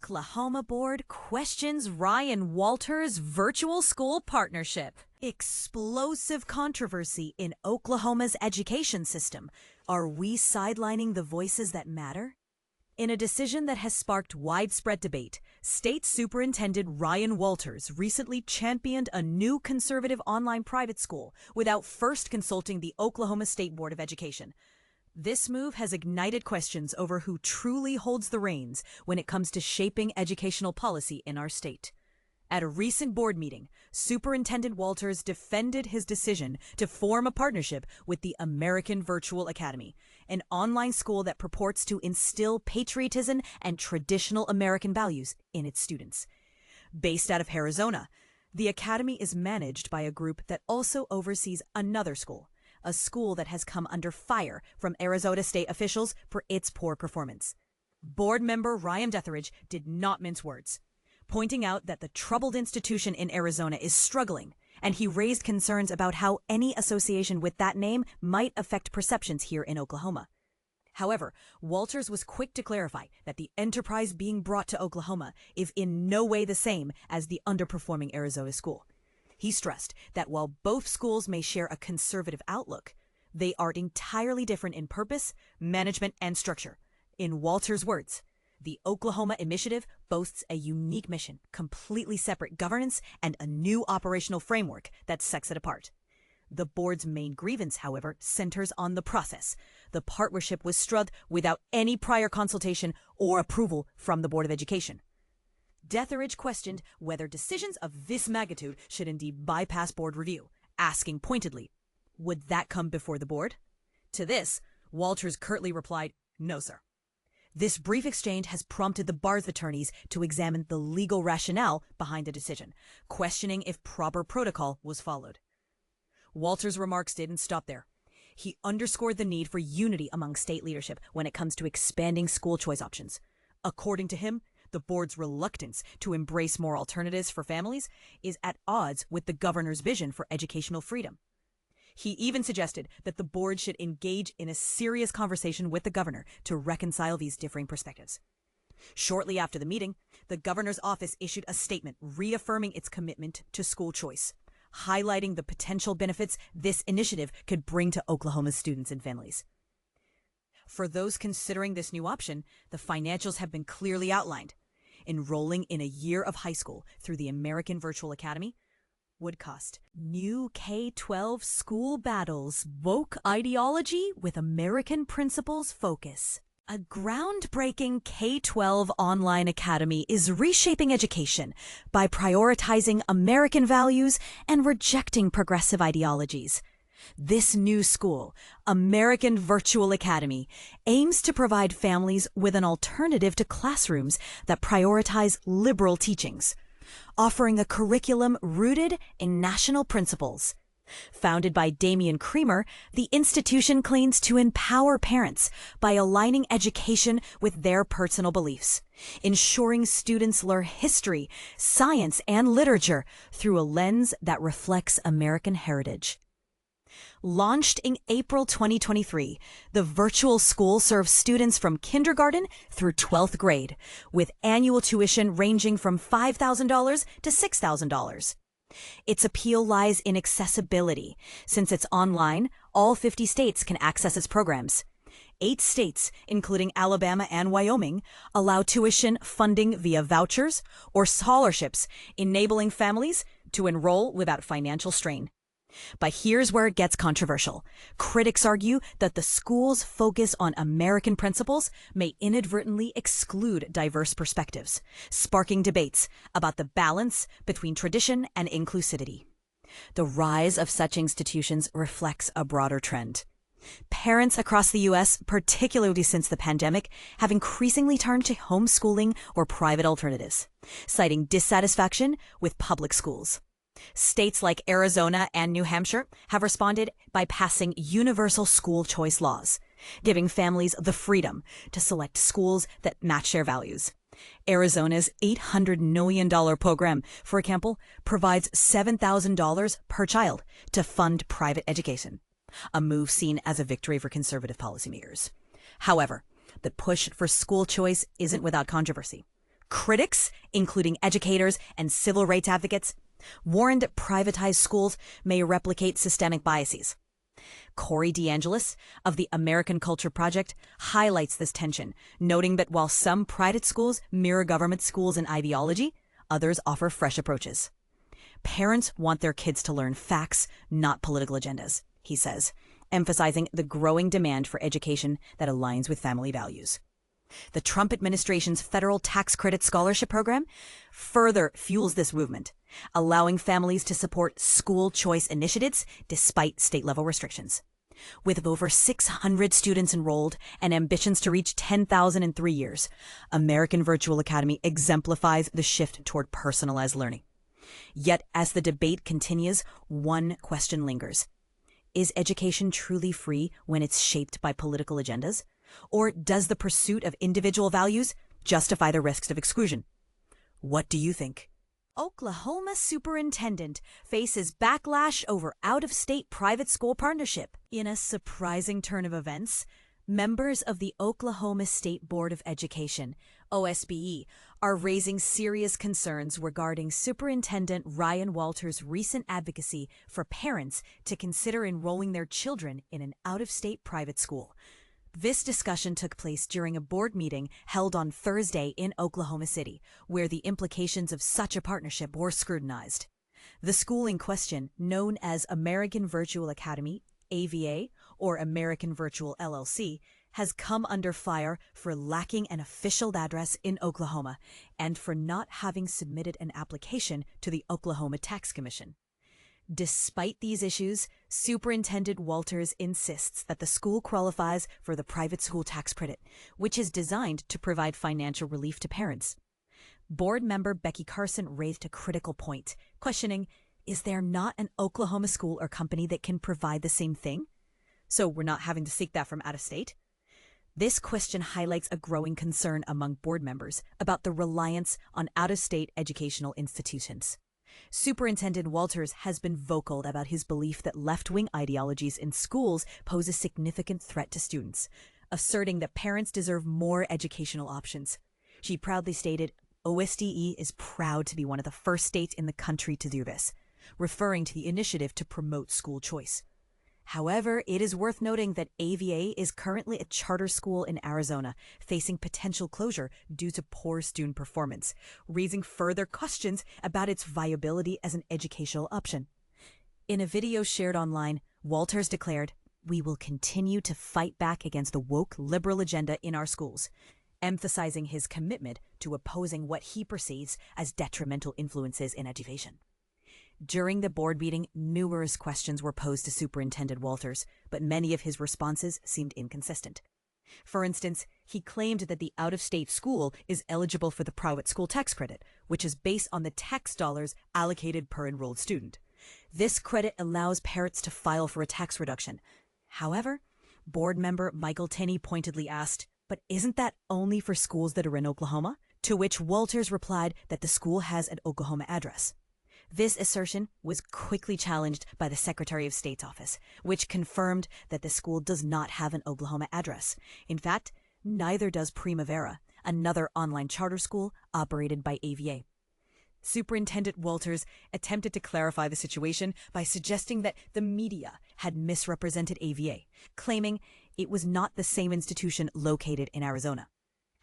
Oklahoma board questions Ryan Walters' virtual school partnership. Explosive controversy in Oklahoma's education system. Are we sidelining the voices that matter? In a decision that has sparked widespread debate, State Superintendent Ryan Walters recently championed a new conservative online private school without first consulting the Oklahoma State Board of Education. This move has ignited questions over who truly holds the reins when it comes to shaping educational policy in our state. At a recent board meeting, Superintendent Walters defended his decision to form a partnership with the American Virtual Academy, an online school that purports to instill patriotism and traditional American values in its students. Based out of Arizona, the academy is managed by a group that also oversees another school, a school that has come under fire from Arizona state officials for its poor performance. Board member Ryan Detheridge did not mince words, pointing out that the troubled institution in Arizona is struggling, and he raised concerns about how any association with that name might affect perceptions here in Oklahoma. However, Walters was quick to clarify that the enterprise being brought to Oklahoma is in no way the same as the underperforming Arizona school. He stressed that while both schools may share a conservative outlook, they are entirely different in purpose, management, and structure. In Walters' words, the Oklahoma Initiative boasts a unique mission, completely separate governance, and a new operational framework that sets it apart. The board's main grievance, however, centers on the process. The partnership was struck without any prior consultation or approval from the Board of Education. Detheridge questioned whether decisions of this magnitude should indeed bypass board review, asking pointedly, would that come before the board? To this, Walters curtly replied, no, sir. This brief exchange has prompted the bar's attorneys to examine the legal rationale behind the decision, questioning if proper protocol was followed. Walters' remarks didn't stop there. He underscored the need for unity among state leadership when it comes to expanding school choice options. According to him, the board's reluctance to embrace more alternatives for families is at odds with the governor's vision for educational freedom. He even suggested that the board should engage in a serious conversation with the governor to reconcile these differing perspectives. Shortly after the meeting, the governor's office issued a statement reaffirming its commitment to school choice, highlighting the potential benefits this initiative could bring to Oklahoma's students and families. For those considering this new option, the financials have been clearly outlined. Enrolling in a year of high school through the American Virtual Academy would cost new K-12 school battles, woke ideology with American principles focus. A groundbreaking K-12 online academy is reshaping education by prioritizing American values and rejecting progressive ideologies. This new school, American Virtual Academy, aims to provide families with an alternative to classrooms that prioritize liberal teachings, offering a curriculum rooted in national principles. Founded by Damian Creamer, the institution claims to empower parents by aligning education with their personal beliefs, ensuring students learn history, science, and literature through a lens that reflects American heritage. Launched in April 2023, the virtual school serves students from kindergarten through 12th grade, with annual tuition ranging from $5,000 to $6,000. Its appeal lies in accessibility. Since it's online, all 50 states can access its programs. 8 states, including Alabama and Wyoming, allow tuition funding via vouchers or scholarships, enabling families to enroll without financial strain. But here's where it gets controversial. Critics argue that the school's focus on American principles may inadvertently exclude diverse perspectives, sparking debates about the balance between tradition and inclusivity. The rise of such institutions reflects a broader trend. Parents across the U.S., particularly since the pandemic, have increasingly turned to homeschooling or private alternatives, citing dissatisfaction with public schools. States like Arizona and New Hampshire have responded by passing universal school choice laws, giving families the freedom to select schools that match their values. Arizona's $800 million program, for example, provides $7,000 per child to fund private education, a move seen as a victory for conservative policymakers. However, the push for school choice isn't without controversy. Critics, including educators and civil rights advocates, warned privatized schools may replicate systemic biases. Corey DeAngelis of the American Culture Project highlights this tension, noting that while some private schools mirror government schools in ideology, others offer fresh approaches. Parents want their kids to learn facts, not political agendas, he says, emphasizing the growing demand for education that aligns with family values. The Trump administration's federal tax credit scholarship program further fuels this movement, allowing families to support school choice initiatives despite state-level restrictions. With over 600 students enrolled and ambitions to reach 10,000 in 3 years, American Virtual Academy exemplifies the shift toward personalized learning. Yet, as the debate continues, one question lingers. Is education truly free when it's shaped by political agendas? Or does the pursuit of individual values justify the risks of exclusion? What do you think? Oklahoma superintendent faces backlash over out-of-state private school partnership. In a surprising turn of events, members of the Oklahoma State Board of Education, OSBE, are raising serious concerns regarding Superintendent Ryan Walters' recent advocacy for parents to consider enrolling their children in an out-of-state private school. This discussion took place during a board meeting held on Thursday in Oklahoma City, where the implications of such a partnership were scrutinized. The school in question, known as American Virtual Academy, AVA, or American Virtual LLC, has come under fire for lacking an official address in Oklahoma and for not having submitted an application to the Oklahoma Tax Commission. Despite these issues, Superintendent Walters insists that the school qualifies for the private school tax credit, which is designed to provide financial relief to parents. Board member Becky Carson raised a critical point, questioning, is there not an Oklahoma school or company that can provide the same thing? So we're not having to seek that from out of state? This question highlights a growing concern among board members about the reliance on out-of-state educational institutions. Superintendent Walters has been vocal about his belief that left-wing ideologies in schools pose a significant threat to students, asserting that parents deserve more educational options. She proudly stated, OSDE is proud to be one of the first states in the country to do this, referring to the initiative to promote school choice. However, it is worth noting that AVA is currently a charter school in Arizona, facing potential closure due to poor student performance, raising further questions about its viability as an educational option. In a video shared online, Walters declared, "We will continue to fight back against the woke liberal agenda in our schools," emphasizing his commitment to opposing what he perceives as detrimental influences in education. During the board meeting, numerous questions were posed to Superintendent Walters, but many of his responses seemed inconsistent. For instance, he claimed that the out-of-state school is eligible for the private school tax credit, which is based on the tax dollars allocated per enrolled student. This credit allows parents to file for a tax reduction. However, board member Michael Tenney pointedly asked, "But isn't that only for schools that are in Oklahoma?" To which Walters replied that the school has an Oklahoma address. This assertion was quickly challenged by the Secretary of State's office, which confirmed that the school does not have an Oklahoma address. In fact, neither does Primavera, another online charter school operated by AVA. Superintendent Walters attempted to clarify the situation by suggesting that the media had misrepresented AVA, claiming it was not the same institution located in Arizona.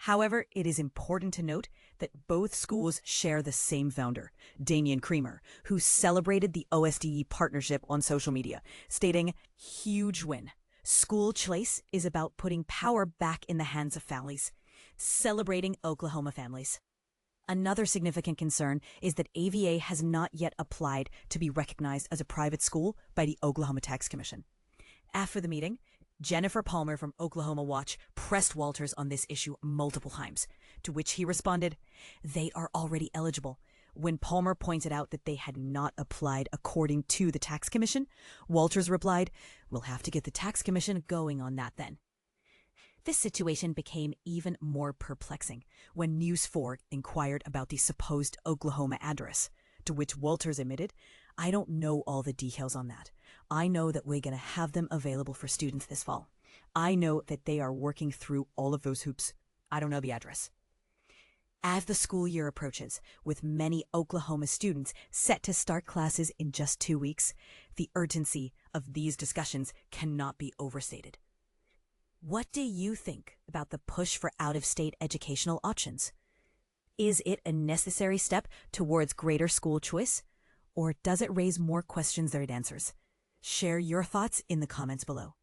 However, it is important to note that both schools share the same founder, Damian Creamer, who celebrated the OSDE partnership on social media, stating, "Huge win. School choice is about putting power back in the hands of families, celebrating Oklahoma families." Another significant concern is that AVA has not yet applied to be recognized as a private school by the Oklahoma Tax Commission. After the meeting, Jennifer Palmer from Oklahoma Watch pressed Walters on this issue multiple times, to which he responded, "They are already eligible." When Palmer pointed out that they had not applied according to the Tax Commission, Walters replied, "We'll have to get the Tax Commission going on that then." This situation became even more perplexing when News 4 inquired about the supposed Oklahoma address, to which Walters admitted, "I don't know all the details on that. I know that we're going to have them available for students this fall. I know that they are working through all of those hoops. I don't know the address." As the school year approaches, with many Oklahoma students set to start classes in just 2 weeks, the urgency of these discussions cannot be overstated. What do you think about the push for out-of-state educational options? Is it a necessary step towards greater school choice, or does it raise more questions than it answers? Share your thoughts in the comments below.